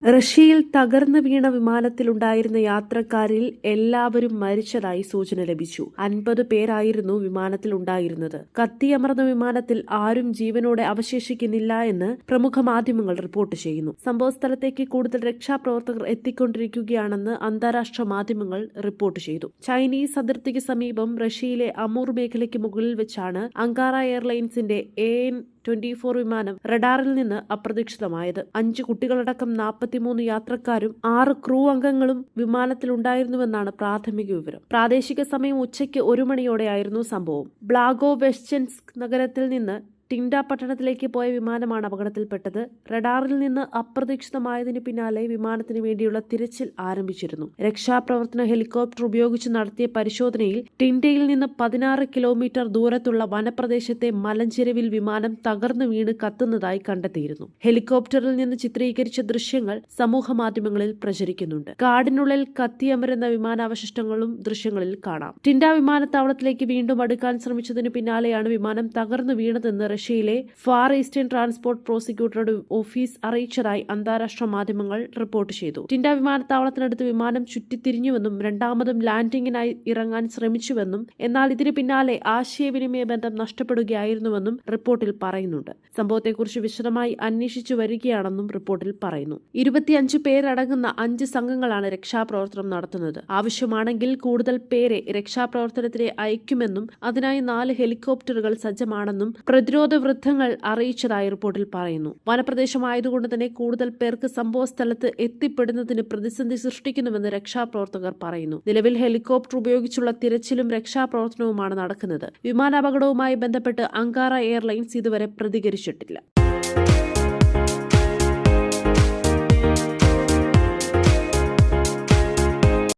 റഷ്യയിൽ തകർന്നു വീണ വിമാനത്തിലുണ്ടായിരുന്ന യാത്രക്കാരിൽ എല്ലാവരും മരിച്ചതായി സൂചന ലഭിച്ചു. 50 പേരായിരുന്നു വിമാനത്തിലുണ്ടായിരുന്നത്. കത്തിയമർന്ന വിമാനത്തിൽ ആരും ജീവനോടെ അവശേഷിക്കുന്നില്ല എന്ന് പ്രമുഖ മാധ്യമങ്ങൾ റിപ്പോർട്ട് ചെയ്യുന്നു. സംഭവസ്ഥലത്തേക്ക് കൂടുതൽ രക്ഷാപ്രവർത്തകർ എത്തിക്കൊണ്ടിരിക്കുകയാണെന്ന് അന്താരാഷ്ട്ര മാധ്യമങ്ങൾ റിപ്പോർട്ട് ചെയ്തു. ചൈനീസ് അതിർത്തിക്ക് സമീപം റഷ്യയിലെ അമൂർ മേഖലയ്ക്ക് മുകളിൽ വെച്ചാണ് അങ്കാറ എയർലൈൻസിന്റെ AN-24 വിമാനം റഡാറിൽ നിന്ന് അപ്രതീക്ഷിതമായത്. 5 കുട്ടികളടക്കം 43 യാത്രക്കാരും 6 ക്രൂ അംഗങ്ങളും വിമാനത്തിലുണ്ടായിരുന്നുവെന്നാണ് പ്രാഥമിക വിവരം. പ്രാദേശിക സമയം ഉച്ചയ്ക്ക് 1 മണിയോടെയായിരുന്നു സംഭവം. ബ്ലാഗോവെസ്റ്റ്ചെൻസ്ക് നഗരത്തിൽ നിന്ന് ടിൻഡ പട്ടണത്തിലേക്ക് പോയ വിമാനമാണ് അപകടത്തിൽപ്പെട്ടത്. റഡാറിൽ നിന്ന് അപ്രതീക്ഷിതമായതിന് പിന്നാലെ വിമാനത്തിന് വേണ്ടിയുള്ള തിരച്ചിൽ ആരംഭിച്ചിരുന്നു. രക്ഷാപ്രവർത്തന ഹെലികോപ്റ്റർ ഉപയോഗിച്ച് നടത്തിയ പരിശോധനയിൽ ടിൻഡയിൽ നിന്ന് 16 കിലോമീറ്റർ ദൂരത്തുള്ള വനപ്രദേശത്തെ മലഞ്ചെരുവിൽ വിമാനം തകർന്നു വീണ് കത്തുന്നതായി കണ്ടെത്തിയിരുന്നു. ഹെലികോപ്റ്ററിൽ നിന്ന് ചിത്രീകരിച്ച ദൃശ്യങ്ങൾ സമൂഹ മാധ്യമങ്ങളിൽ പ്രചരിക്കുന്നുണ്ട്. കാടിനുള്ളിൽ കത്തിയമരുന്ന വിമാനാവശിഷ്ടങ്ങളും ദൃശ്യങ്ങളിൽ കാണാം. ടിൻഡ വിമാനത്താവളത്തിലേക്ക് വീണ്ടും അടുക്കാൻ ശ്രമിച്ചതിന് പിന്നാലെയാണ് വിമാനം തകർന്നു വീണതെന്ന് റഷ്യയിലെ ഫാർ ഈസ്റ്റേൺ ട്രാൻസ്പോർട്ട് പ്രോസിക്യൂട്ടറുടെ ഓഫീസ് അറിയിച്ചതായി അന്താരാഷ്ട്ര മാധ്യമങ്ങൾ റിപ്പോർട്ട് ചെയ്തു. ടിൻഡ വിമാനത്താവളത്തിനടുത്ത് വിമാനം ചുറ്റിത്തിരിഞ്ഞുവെന്നും രണ്ടാമതും ലാൻഡിംഗിനായി ഇറങ്ങാൻ ശ്രമിച്ചുവെന്നും എന്നാൽ ഇതിന് പിന്നാലെ ആശയവിനിമയ ബന്ധം നഷ്ടപ്പെടുകയായിരുന്നുവെന്നും റിപ്പോർട്ടിൽ പറയുന്നുണ്ട്. സംഭവത്തെക്കുറിച്ച് വിശദമായി അന്വേഷിച്ചു വരികയാണെന്നും റിപ്പോർട്ടിൽ പറയുന്നു. 25 പേരടങ്ങുന്ന 5 സംഘങ്ങളാണ് രക്ഷാപ്രവർത്തനം നടത്തുന്നത്. ആവശ്യമാണെങ്കിൽ കൂടുതൽ പേരെ രക്ഷാപ്രവർത്തനത്തിന് അയക്കുമെന്നും അതിനായി 4 ഹെലികോപ്റ്ററുകൾ സജ്ജമാണെന്നും പ്രതിരോധ വൃത്തങ്ങൾ അറിയിച്ചതായി റിപ്പോർട്ടിൽ പറയുന്നു. വനപ്രദേശമായതുകൊണ്ട് തന്നെ കൂടുതൽ പേർക്ക് സംഭവസ്ഥലത്ത് എത്തിപ്പെടുന്നതിന് പ്രതിസന്ധി സൃഷ്ടിക്കുന്നുവെന്ന് രക്ഷാപ്രവർത്തകർ പറയുന്നു. നിലവിൽ ഹെലികോപ്റ്റർ ഉപയോഗിച്ചുള്ള തിരച്ചിലും രക്ഷാപ്രവർത്തനവുമാണ് നടക്കുന്നത്. വിമാനാപകടവുമായി ബന്ധപ്പെട്ട് അങ്കാറ എയർലൈൻസ് ഇതുവരെ പ്രതികരിച്ചിട്ടില്ല.